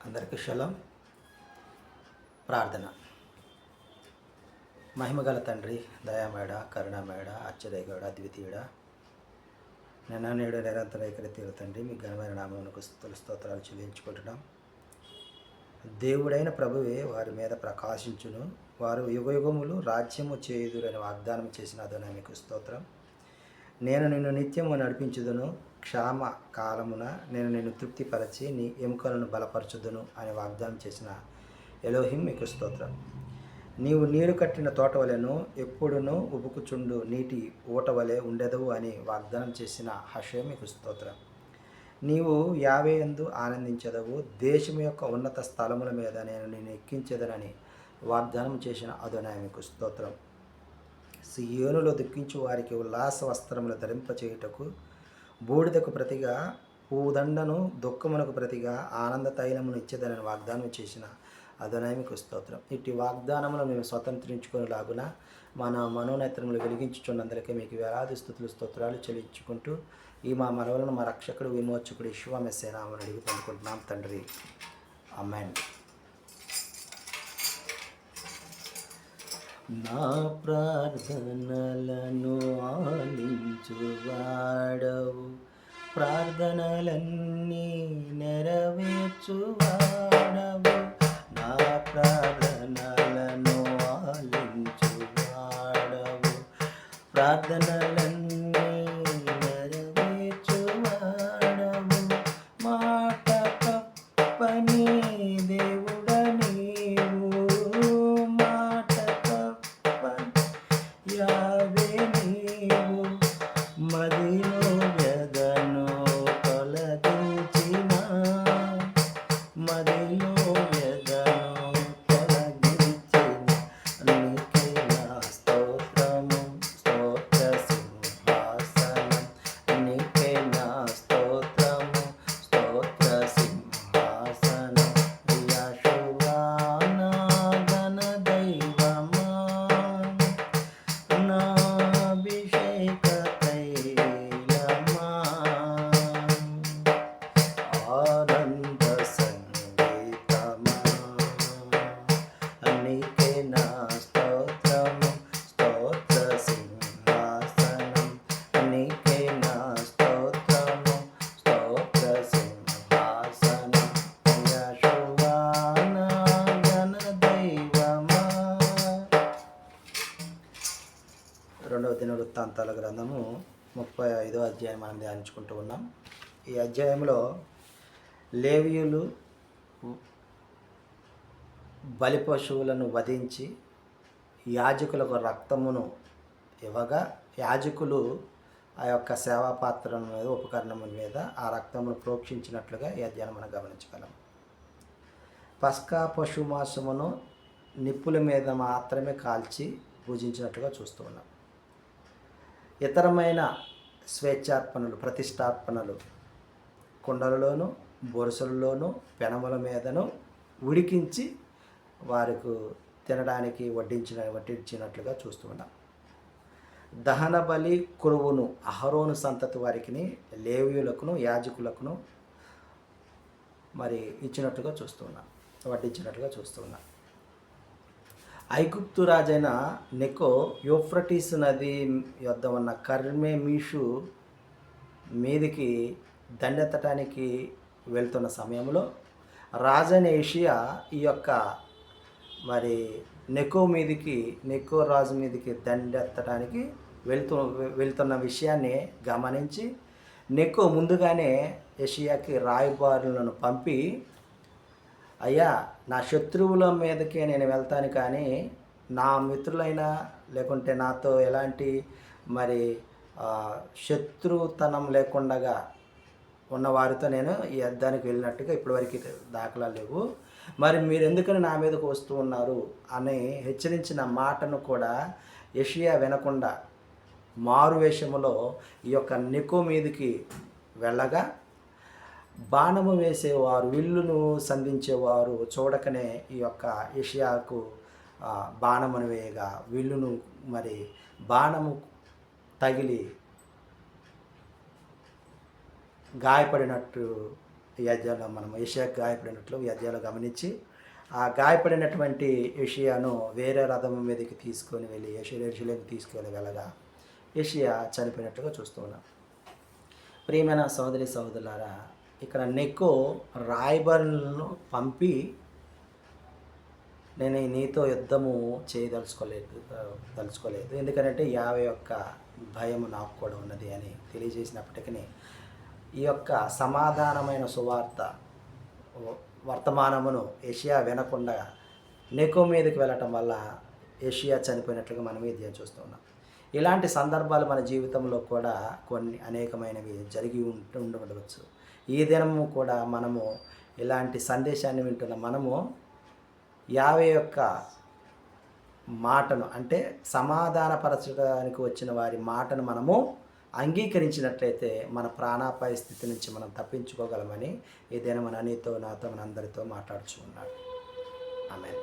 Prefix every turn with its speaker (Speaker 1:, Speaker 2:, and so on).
Speaker 1: అందరికీ షలోం. ప్రార్థన. మహిమగల తండ్రి, దయామేడ, కరుణామేడ, అత్యదైగోడ, అద్వితీయుడ, నిన్న నేడు నిరంతర ఏకరీతిగా తండ్రి, మీ ఘనమైన నామమునకు స్తుతులు స్తోత్రాలు చెల్లించుకుంటున్నాం. దేవుడైన ప్రభువే వారి మీద ప్రకాశించును, వారు యుగయుగములు రాజ్యము చేయుదురని వాగ్దానం చేసిన అదన మీకు స్తోత్రం. నేను నిన్ను నిత్యము నడిపించుదును, క్షామ కాలమున నేను నిన్ను తృప్తిపరచి నీ ఎముకలను బలపరచుదును అని వాగ్దానం చేసిన ఎలోహిం మీకు స్తోత్రం. నీవు నీరు కట్టిన తోటవలెను, ఎప్పుడునూ ఉబుకుచుండు నీటి ఊటవలె ఉండెదవు అని వాగ్దానం చేసిన హషే మీకు స్తోత్రం. నీవు యావే యందు ఆనందించదవు, దేశం యొక్క ఉన్నత స్థలముల మీద నేను నిన్ను ఎక్కించదనని వాగ్దానం చేసిన అదోనాయ మీకు స్తోత్రం. సియోనులో దుఃఖించు వారికి ఉల్లాస వస్త్రములు ధరింపచేయుటకు, బూడిదకు ప్రతిగా పూదండను, దుఃఖమునకు ప్రతిగా ఆనంద తైలమును ఇచ్చేదనని వాగ్దానం చేసిన అదోనాయ మీకు స్తోత్రం. ఇట్టి వాగ్దానములు మేము స్వతంత్రించుకునేలాగున మన మనోనేత్రములు వెలిగించుచున్నందరికీ మీకు వేలాది స్తుతులు స్తోత్రాలు చెల్లించుకుంటూ ఈ మా మనవలను మా రక్షకుడు విమోచకుడు యెషూవా మెస్సీయ నామమున అడిగి పొందుకుంటున్నాం తండ్రి. ఆమేన్. నా ప్రార్థనలను ఆలించువాడవు, ప్రార్థనలన్నీ నెరవేర్చువాడవు. నా ప్రార్థనలను ఆలించువాడవు, ప్రార్థనలన్నీ నెరవేర్చువాడవు. మాట తప్పని దేవుడ నీవు, మాట తప్పని యావే నీవు. మదిలో వ్యధను తొలగించిన, మదిలో వ్యధను తొలగించిన నీకే నా స్తోత్రము, స్తోత్ర సింహాసనం. నీకే నా స్తోత్రము, స్తోత్ర సింహాసనం. యెషూవా నా ఘన దైవమా, నా అభిషేక తైలమా, ఆనంద సంగీతమా. నీకే నా స్తోత్రము, స్తోత్ర సింహాసనం. నీకే నా స్తోత్రము, స్తోత్ర సింహాసనం. యెషూవా నా ఘన దైవమా. రెండవ దినవృత్తాంతాల గ్రంథము 35వ అధ్యాయం మనం ధ్యానించుకుంటూ ఉన్నాం. ఈ అధ్యాయంలో లేవీయులు బలి పశువులను వధించి యాజకులకు రక్తమును ఇవ్వగా, యాజకులు ఆ యొక్క సేవా పాత్ర మీద, ఉపకరణముల మీద ఆ రక్తమును ప్రోక్షించినట్లుగా ఈ అధ్యాయం మనం గమనించగలం. పస్కా పశు మాంసమును నిప్పుల మీద మాత్రమే కాల్చి పూజించినట్లుగా చూస్తూ ఉన్నాం. ఇతరమైన స్వేచ్ఛార్పణలు, ప్రతిష్టార్పణలు కుండలలోను, బొరుసలలోను, పెనముల మీదను ఉడికించి వారికి తినడానికి వడ్డించినట్లుగా చూస్తూ ఉన్నాం. దహన బలి కురువును అహరోను సంతతి వారికి, లేవీయులకును, యాజకులకును మరి ఇచ్చినట్టుగా చూస్తూ ఉన్నాం, వడ్డించినట్టుగా చూస్తూ ఉన్నాం. ఐగుప్తు రాజైన నెకో యూఫ్రటీస్ నది యొద్ద ఉన్న కర్మెమీషు మీదికి దండెత్తటానికి వెళ్తున్న సమయంలో రాజైన యోషియా ఈ యొక్క మరి నెకో రాజు మీదికి దండెత్తడానికి వెళ్తున్న విషయాన్ని గమనించి నెకో ముందుగానే యోషియాకి రాయబారులను పంపి, అయ్యా, నా శత్రువుల మీదకే నేను వెళ్తాను, కానీ నా మిత్రులైనా లేకుంటే నాతో ఎలాంటి మరి శత్రుతనం లేకుండా ఉన్న వారితో నేను ఈ యుద్ధానికి వెళ్ళినట్టుగా ఇప్పటివరకు దాఖలా లేవు. మరి మీరు ఎందుకని నా మీదకు వస్తూ ఉన్నారు అని హెచ్చరించిన మాటను కూడా యోషియా వినకుండా మారువేషములో ఈ యొక్క నెకో మీదకి వెళ్ళగా, బాణము వేసేవారు, విల్లును సంధించేవారు చూడకనే ఈ యొక్క యోషియాకు బాణమును వేయగా, విల్లును మరి బాణము తగిలి గాయపడినట్టు ఈ అధ్యాయంలో మనం యెషయా గాయపడినట్లు ఈ అధ్యాయంలో గమనించి, ఆ గాయపడినటువంటి యెషయాను వేరే రథం మీదకి తీసుకొని వెళ్ళి యెరూషలేముకి తీసుకొని వెళ్ళగా యెషయా చనిపోయినట్టుగా చూస్తూ ఉన్నాం. ప్రియమైన సహోదరి సహోదరులారా, ఇక్కడ నెకో రాయబారులను పంపి నేను నీతో యుద్ధము తలుచుకోలేదు, ఎందుకంటే యావే యొక్క భయము నాకు కూడా ఉన్నది అని తెలియజేసినప్పటికీ ఈ యొక్క సమాధానమైన సువార్త వర్తమానమును యెషయా వినకుండా నెకో మీదకి వెళ్ళటం వల్ల యెషయా చనిపోయినట్లుగా మనం ఇది చూస్తున్నాం. ఇలాంటి సందర్భాలు మన జీవితంలో కూడా కొన్ని అనేకమైనవి జరిగి ఉండవచ్చు. ఈ దినము కూడా మనము ఇలాంటి సందేశాన్ని వింటున్న మనము యావే యొక్క మాటను, అంటే సమాధానపరచడానికి వచ్చిన వారి మాటను మనము అంగీకరించినట్లయితే మన ప్రాణాపాయ స్థితి నుంచి మనం తప్పించుకోగలమని ఈ దినం నీతో నాతో మనందరితో మాట్లాడుచు ఉన్నాడు. ఆమేన్.